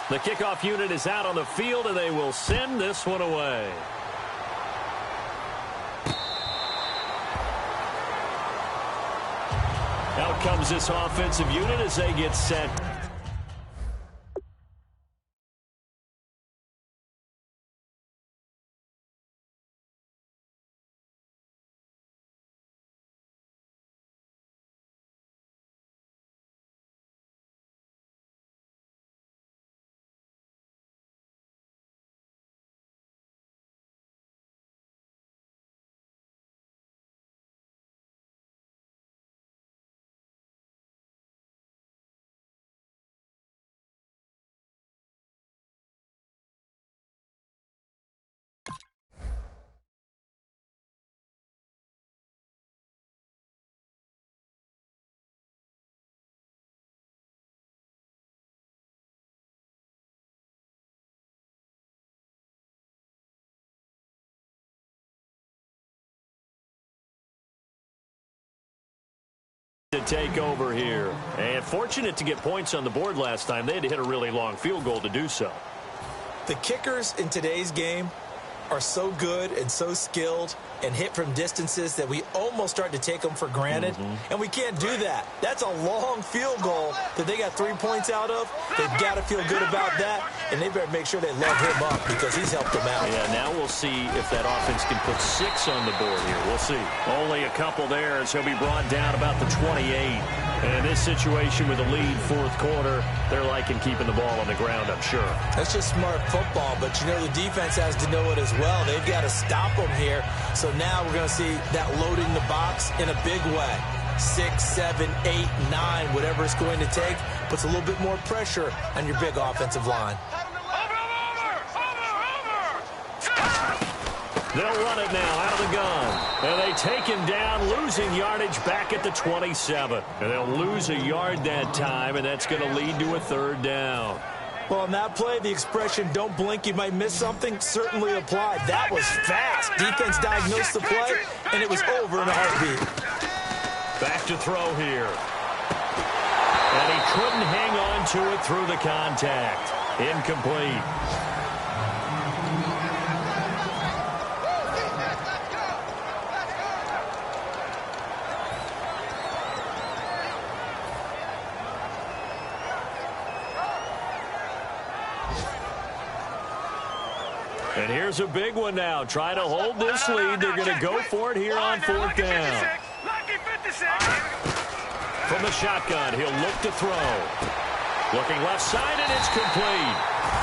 Speaker 2: The kickoff unit is out on the field, and they will send this one away. Out comes this offensive unit as they get set. To take over here. And fortunate to get points on the board last time. They had to hit a really long field goal to do so.
Speaker 3: The kickers in today's game are so good and so skilled and hit from distances that we almost start to take them for granted. And we can't do that. That's a long field goal that they got 3 points out of. They've got to feel good about that, and they better make sure they love him up because he's helped them out.
Speaker 2: Yeah, now we'll see if that offense can put 6 on the board here. We'll see. Only a couple there, so he'll be brought down about the 28. And in this situation with a lead fourth quarter, they're liking keeping the ball on the ground, I'm sure.
Speaker 3: That's just smart football, but, you know, the defense has to know it as well. They've got to stop them here. So now we're going to see that loading the box in a big way. 6, 7, 8, 9, whatever it's going to take, puts a little bit more pressure on your big offensive line.
Speaker 2: They'll run it now out of the gun. And they take him down, losing yardage back at the 27. And they'll lose a yard that time, and that's going to lead to a third down.
Speaker 3: Well, on that play, the expression, don't blink, you might miss something, certainly applied. That was fast. Defense diagnosed the play, and it was over in a heartbeat.
Speaker 2: Back to throw here. And he couldn't hang on to it through the contact. Incomplete. And here's a big one now. Trying to hold this lead. They're going to go for it here on fourth down. From the shotgun, he'll look to throw. Looking left side, and it's complete.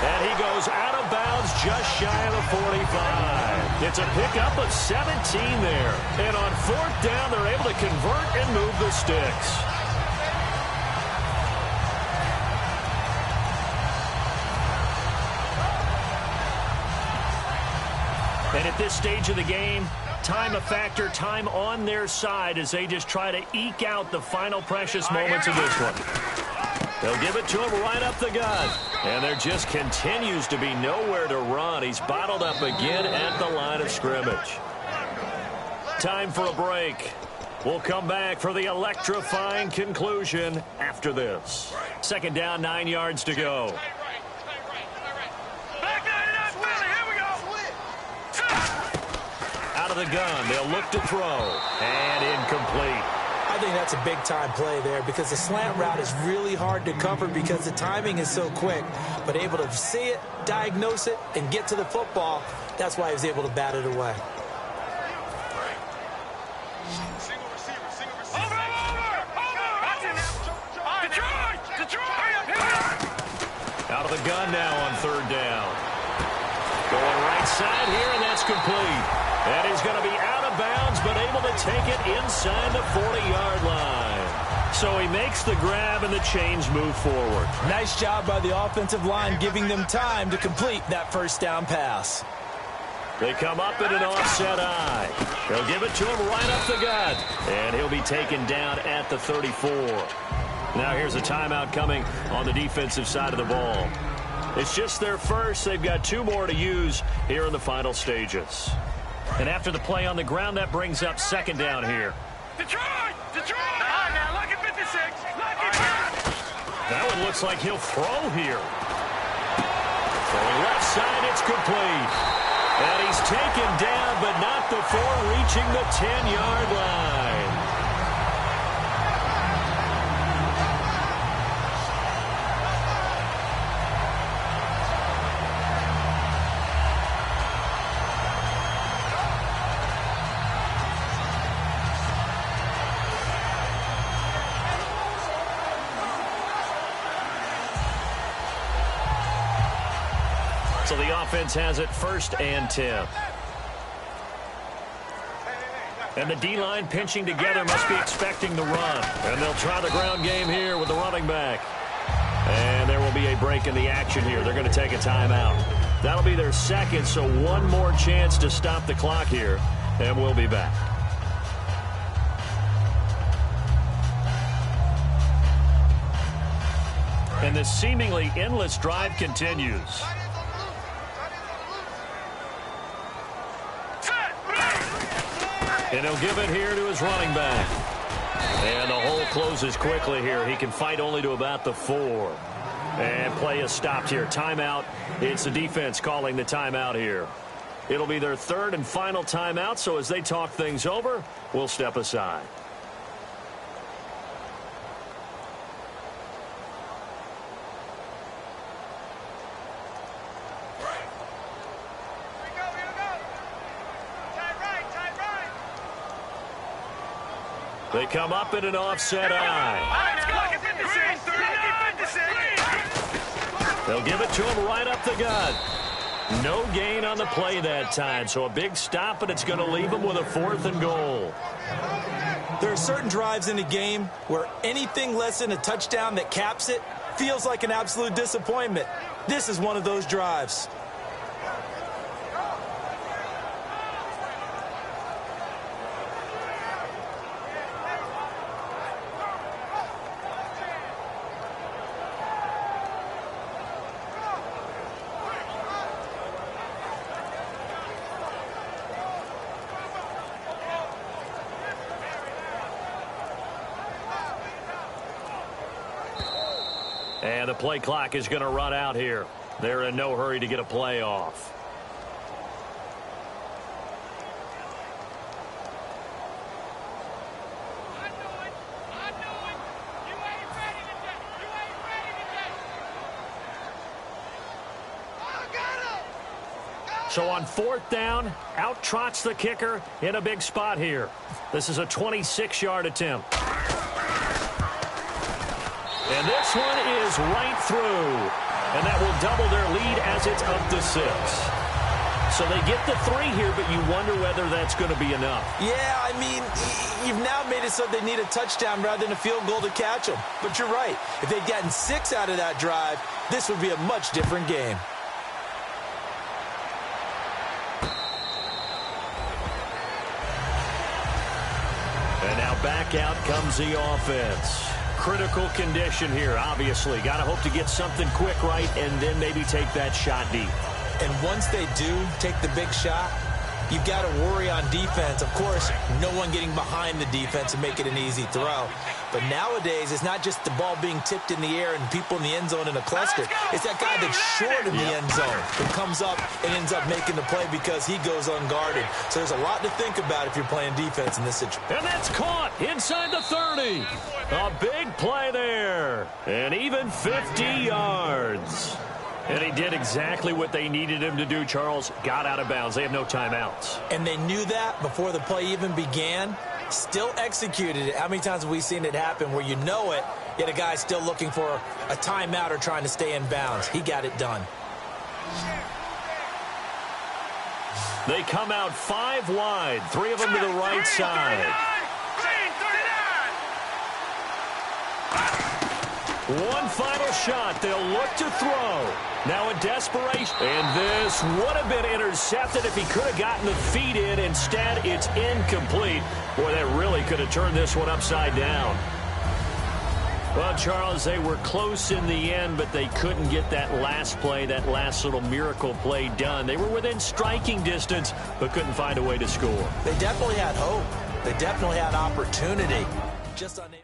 Speaker 2: And he goes out of bounds just shy of the 45. It's a pickup of 17 there. And on fourth down, they're able to convert and move the sticks. And at this stage of the game, time a factor, time on their side as they just try to eke out the final precious moments of this one. They'll give it to him right up the gut. And there just continues to be nowhere to run. He's bottled up again at the line of scrimmage. Time for a break. We'll come back for the electrifying conclusion after this. Second down, 9 yards to go. Out of the gun, they'll look to throw, and incomplete.
Speaker 3: I think that's a big-time play there because the slant route is really hard to cover because the timing is so quick. But able to see it, diagnose it, and get to the football, that's why he was able to bat it away.
Speaker 2: Out of the gun now on third down. Going right side here, and that's complete. And he's going to be out of bounds, but able to take it inside the 40-yard line. So he makes the grab, and the chains move forward.
Speaker 3: Nice job by the offensive line, giving them time to complete that first down pass.
Speaker 2: They come up in an offset eye. They'll give it to him right up the gut. And he'll be taken down at the 34. Now here's a timeout coming on the defensive side of the ball. It's just their first. They've got 2 more to use here in the final stages. And after the play on the ground, that brings up second down here.
Speaker 4: Detroit! Detroit! Now look at 56.
Speaker 2: That one looks like he'll throw here. Throwing left side, it's complete. And he's taken down, but not before reaching the 10-yard line. So the offense has it 1st and 10. And the D-line pinching together must be expecting the run. And they'll try the ground game here with the running back. And there will be a break in the action here. They're going to take a timeout. That'll be their second, so one more chance to stop the clock here. And we'll be back. And this seemingly endless drive continues. And he'll give it here to his running back. And the hole closes quickly here. He can fight only to about the 4. And play is stopped here. Timeout. It's the defense calling the timeout here. It'll be their third and final timeout, so as they talk things over, we'll step aside. They come up in an offset eye. They'll give it to him right up the gut. No gain on the play that time, so a big stop, and it's going to leave him with a 4th and goal.
Speaker 3: There are certain drives in the game where anything less than a touchdown that caps it feels like an absolute disappointment. This is one of those drives.
Speaker 2: And the play clock is going to run out here. They're in no hurry to get a play off. So on 4th down, out trots the kicker in a big spot here. This is a 26-yard attempt. And this one is right through. And that will double their lead as it's up to 6. So they get the 3 here, but you wonder whether that's going to be enough.
Speaker 3: Yeah, I mean, you've now made it so they need a touchdown rather than a field goal to catch them. But you're right. If they'd gotten 6 out of that drive, this would be a much different game.
Speaker 2: And now back out comes the offense. Critical condition here, obviously. Got to hope to get something quick right and then maybe take that shot deep.
Speaker 3: And once they do take the big shot, you've got to worry on defense. Of course, no one getting behind the defense and make it an easy throw. But nowadays, it's not just the ball being tipped in the air and people in the end zone in a cluster. It's that guy that's short in the end zone who comes up and ends up making the play because he goes unguarded. So there's a lot to think about if you're playing defense in this situation.
Speaker 2: And that's caught inside the 30. A big play there. And even 50 yards. And he did exactly what they needed him to do, Charles. Got out of bounds. They have no timeouts.
Speaker 3: And they knew that before the play even began. Still executed it. How many times have we seen it happen where you know it, yet a guy's still looking for a timeout or trying to stay in bounds? He got it done.
Speaker 2: They come out 5 wide. 3 of them to the right side. One final shot. They'll look to throw. Now in desperation. And this would have been intercepted if he could have gotten the feet in. Instead, it's incomplete. Boy, that really could have turned this one upside down. Well, Charles, they were close in the end, but they couldn't get that last play, that last little miracle play done. They were within striking distance, but couldn't find a way to score.
Speaker 3: They definitely had hope. They definitely had opportunity. Just unable.